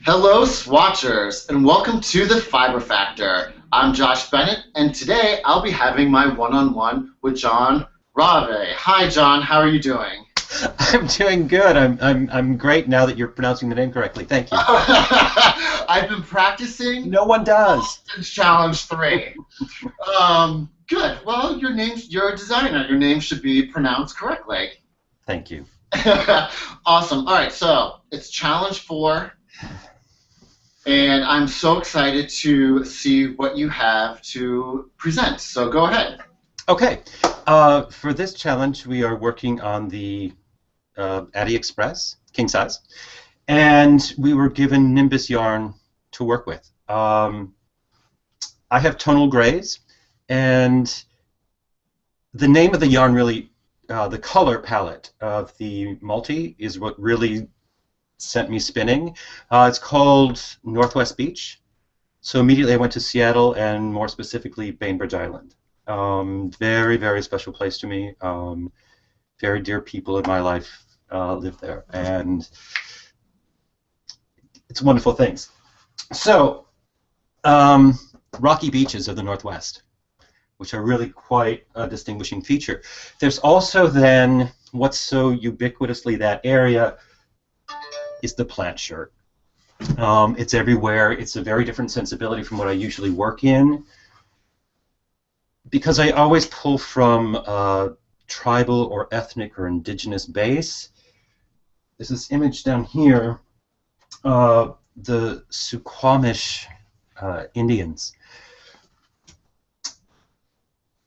Hello, Swatchers, and welcome to the Fiber Factor. I'm Josh Bennett, and today I'll be having my one-on-one with John Ravet. Hi, John. How are you doing? I'm doing good. I'm great now that you're pronouncing the name correctly. Thank you. I've been practicing No one does. since Challenge 3. Good. Well, you're a designer. Your name should be pronounced correctly. Thank you. Awesome. All right, so it's Challenge 4. And I'm so excited to see what you have to present. So go ahead. Okay. For this challenge, we are working on the Addy Express, king size, and we were given Nimbus yarn to work with. I have tonal grays, and the name of the yarn really, the color palette of the multi is what really sent me spinning. It's called Northwest Beach. So immediately I went to Seattle and more specifically Bainbridge Island. Very, very special place to me. Very dear people in my life live there, and it's wonderful things. So, rocky beaches of the Northwest, which are really quite a distinguishing feature. There's also then what's so ubiquitously that area is the plant shirt. It's everywhere. It's a very different sensibility from what I usually work in, because I always pull from a tribal or ethnic or indigenous base. There's this image down here, the Suquamish Indians.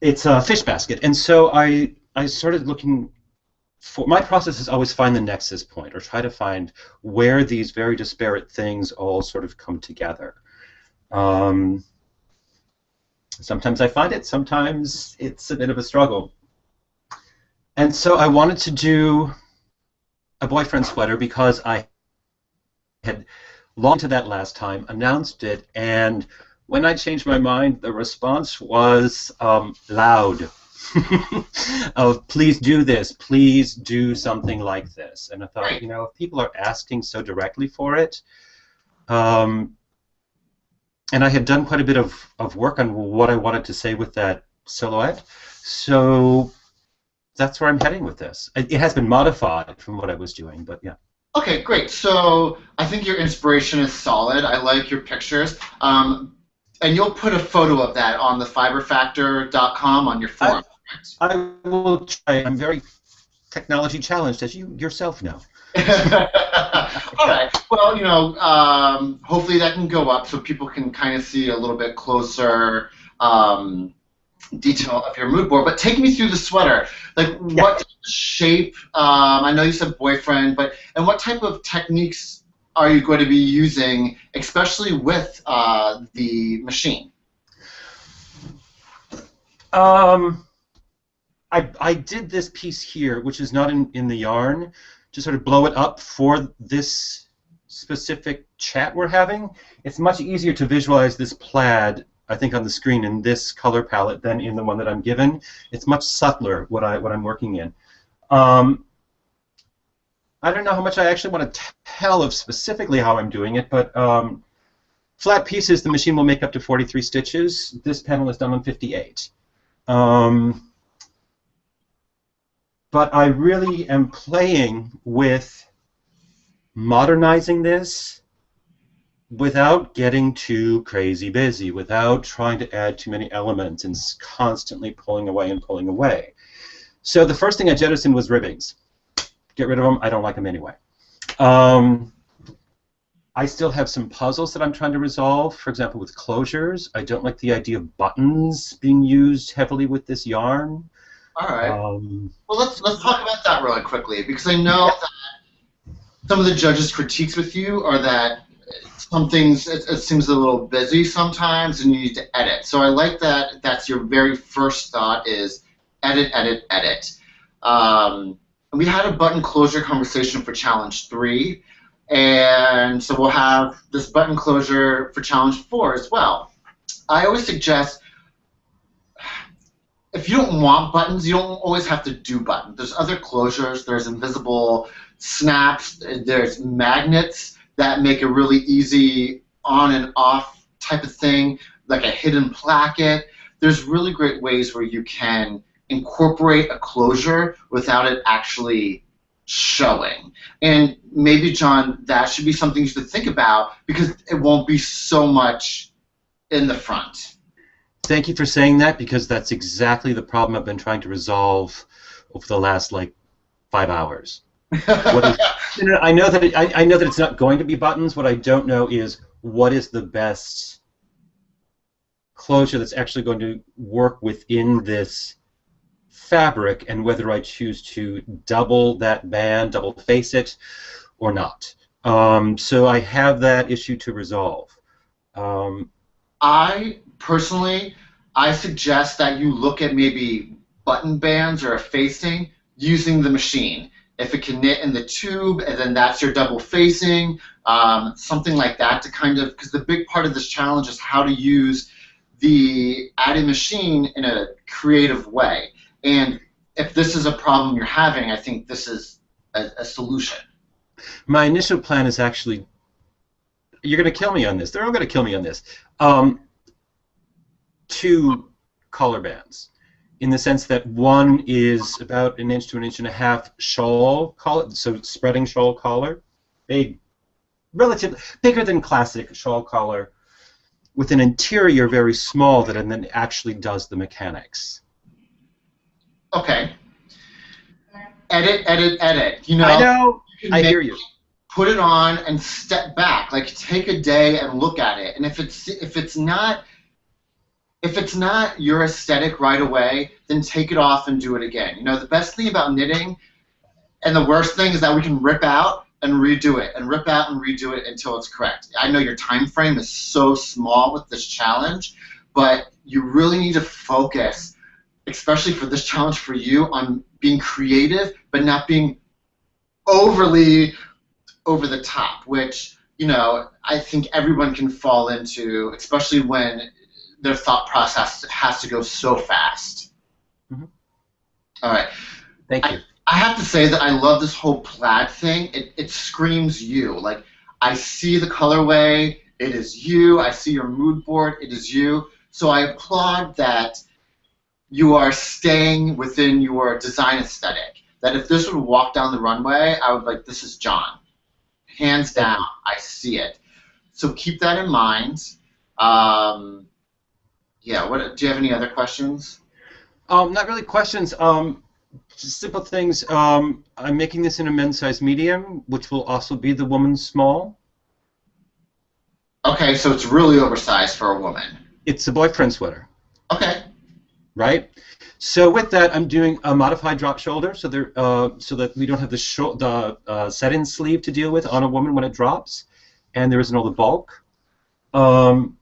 It's a fish basket, and so I started looking. My process is always find the nexus point, or try to find where these very disparate things all sort of come together. Sometimes I find it, sometimes it's a bit of a struggle. And so I wanted to do a boyfriend sweater because I had longed to that last time, announced it, and when I changed my mind, the response was loud. Of please do this, please do something like this. And I thought, you know, if people are asking so directly for it, and I had done quite a bit of work on what I wanted to say with that silhouette, so that's where I'm heading with this. It has been modified from what I was doing, but yeah. Okay, great. So I think your inspiration is solid. I like your pictures. And you'll put a photo of that on the fiberfactor.com on your forum. I will try. I'm very technology challenged, as you yourself know. All right. Well, you know, hopefully that can go up so people can kind of see a little bit closer detail of your mood board. But take me through the sweater. Like, what shape? I know you said boyfriend, and what type of techniques are you going to be using, especially with the machine? I did this piece here, which is not in the yarn, to sort of blow it up for this specific chat we're having. It's much easier to visualize this plaid, I think, on the screen in this color palette than in the one that I'm given. It's much subtler what I'm working in. I don't know how much I actually want to tell of specifically how I'm doing it, but flat pieces, the machine will make up to 43 stitches. This panel is done on 58. But I really am playing with modernizing this without getting too crazy busy, without trying to add too many elements and constantly pulling away and pulling away. So the first thing I jettisoned was ribbings. Get rid of them. I don't like them anyway. I still have some puzzles that I'm trying to resolve. For example, with closures, I don't like the idea of buttons being used heavily with this yarn. All right. Well, let's talk about that really quickly, because I know that some of the judges' critiques with you are that some things it seems a little busy sometimes, and you need to edit. So I like that. That's your very first thought is edit, edit, edit. We had a button closure conversation for Challenge 3, and so we'll have this button closure for Challenge 4 as well. I always suggest, if you don't want buttons, you don't always have to do buttons. There's other closures. There's invisible snaps. There's magnets that make a really easy on and off type of thing, like a hidden placket. There's really great ways where you can incorporate a closure without it actually showing. And maybe, John, that should be something you should think about because it won't be so much in the front. Thank you for saying that because that's exactly the problem I've been trying to resolve over the last like 5 hours. I know that I know that it's not going to be buttons. What I don't know is what is the best closure that's actually going to work within this fabric, and whether I choose to double that band, double face it, or not. So I have that issue to resolve. I personally, I suggest that you look at maybe button bands or a facing using the machine. If it can knit in the tube, and then that's your double facing, something like that to kind of, because the big part of this challenge is how to use the adding machine in a creative way. And if this is a problem you're having, I think this is a solution. My initial plan is actually, you're going to kill me on this. They're all going to kill me on this. 2 collar bands, in the sense that one is about 1 inch to 1.5 inches shawl collar, so spreading shawl collar, big, relatively bigger than classic shawl collar, with an interior very small that and then actually does the mechanics. Okay. Edit, edit, edit. You know. I know. I hear you. Put it on and step back. Like take a day and look at it. And if it's not your aesthetic right away, then take it off and do it again. You know, the best thing about knitting, and the worst thing, is that we can rip out and redo it, and rip out and redo it until it's correct. I know your time frame is so small with this challenge, but you really need to focus, especially for this challenge for you, on being creative, but not being overly over the top, which, you know, I think everyone can fall into, especially when their thought process has to go so fast. Mm-hmm. All right. Thank you. I have to say that I love this whole plaid thing. It screams you. Like, I see the colorway. It is you. I see your mood board. It is you. So I applaud that you are staying within your design aesthetic. That if this would walk down the runway, I would be like, this is John. Hands down, I see it. So keep that in mind. Yeah. What? Do you have any other questions? Not really questions. Just simple things. I'm making this in a men's size medium, which will also be the woman's small. Okay, so it's really oversized for a woman. It's a boyfriend sweater. Okay. Right. So with that, I'm doing a modified drop shoulder, so there, so that we don't have the set-in sleeve to deal with on a woman when it drops, and there isn't all the bulk. And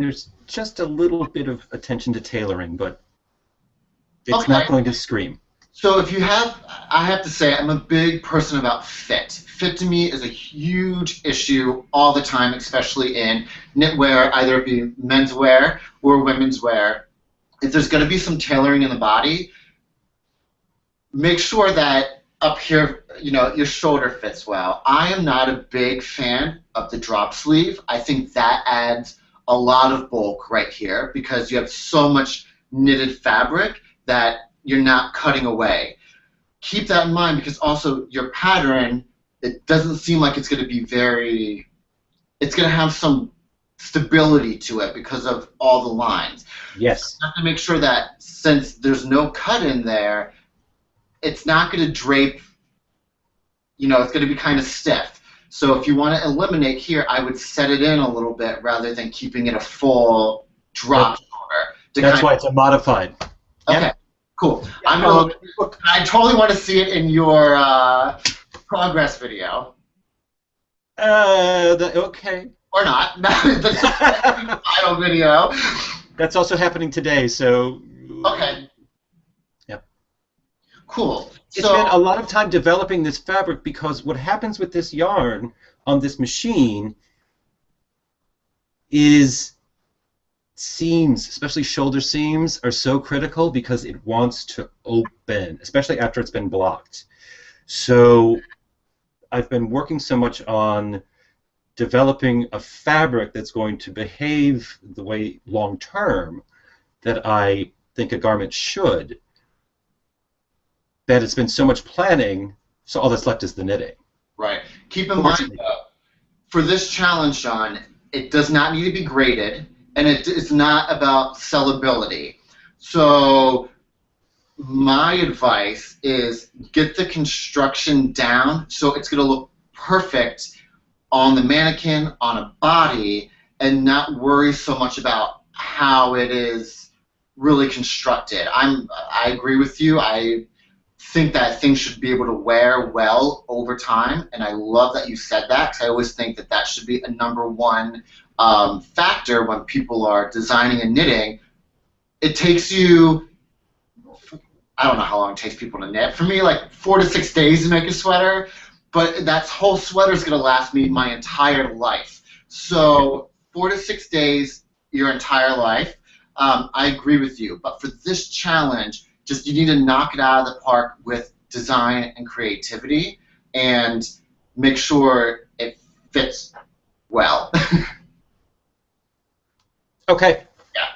there's just a little bit of attention to tailoring, but it's not going to scream. So if you have, I have to say, I'm a big person about fit. Fit to me is a huge issue all the time, especially in knitwear, either it be menswear or women's wear. If there's going to be some tailoring in the body, make sure that up here, you know, your shoulder fits well. I am not a big fan of the drop sleeve. I think that adds a lot of bulk right here because you have so much knitted fabric that you're not cutting away. Keep that in mind because also your pattern, it doesn't seem like it's going to be very, it's going to have some stability to it because of all the lines. Yes. So you have to make sure that since there's no cut in there, it's not going to drape, you know, it's going to be kind of stiff. So if you want to eliminate here, I would set it in a little bit rather than keeping it a full drop shoulder. That's why it's a modified. Okay, yeah. Cool. I totally want to see it in your progress video. Okay. Or not. The final video. That's also happening today, so... Okay. Yep. Cool. It's been a lot of time developing this fabric because what happens with this yarn on this machine is seams, especially shoulder seams, are so critical because it wants to open, especially after it's been blocked. So I've been working so much on developing a fabric that's going to behave the way long term that I think a garment should, that it's been so much planning, so all that's left is the knitting. Right. Keep in mind, though, for this challenge, John, it does not need to be graded, and it's not about sellability. So my advice is get the construction down so it's going to look perfect on the mannequin, on a body, and not worry so much about how it is really constructed. I agree with you. I think that things should be able to wear well over time, and I love that you said that, because I always think that that should be a number one factor when people are designing and knitting. It takes you, I don't know how long it takes people to knit. For me, like 4 to 6 days to make a sweater, but that whole sweater is going to last me my entire life. So 4 to 6 days, your entire life. I agree with you, but for this challenge, just you need to knock it out of the park with design and creativity, and make sure it fits well. Okay. Yeah,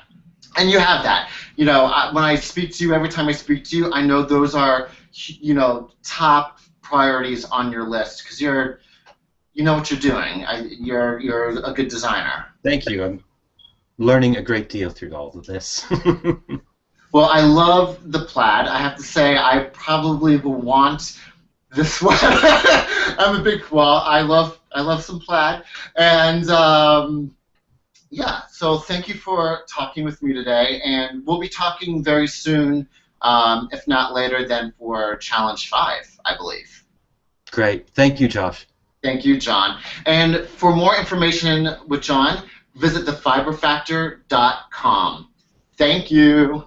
and you have that. You know, when I speak to you, every time I speak to you, I know those are, you know, top priorities on your list, because you know what you're doing. You're a good designer. Thank you. I'm learning a great deal through all of this. Well, I love the plaid. I have to say, I probably will want this one. I'm a big, well, I love some plaid, and yeah. So thank you for talking with me today, and we'll be talking very soon, if not later than for Challenge 5, I believe. Great. Thank you, Josh. Thank you, John. And for more information with John, visit thefiberfactor.com. Thank you.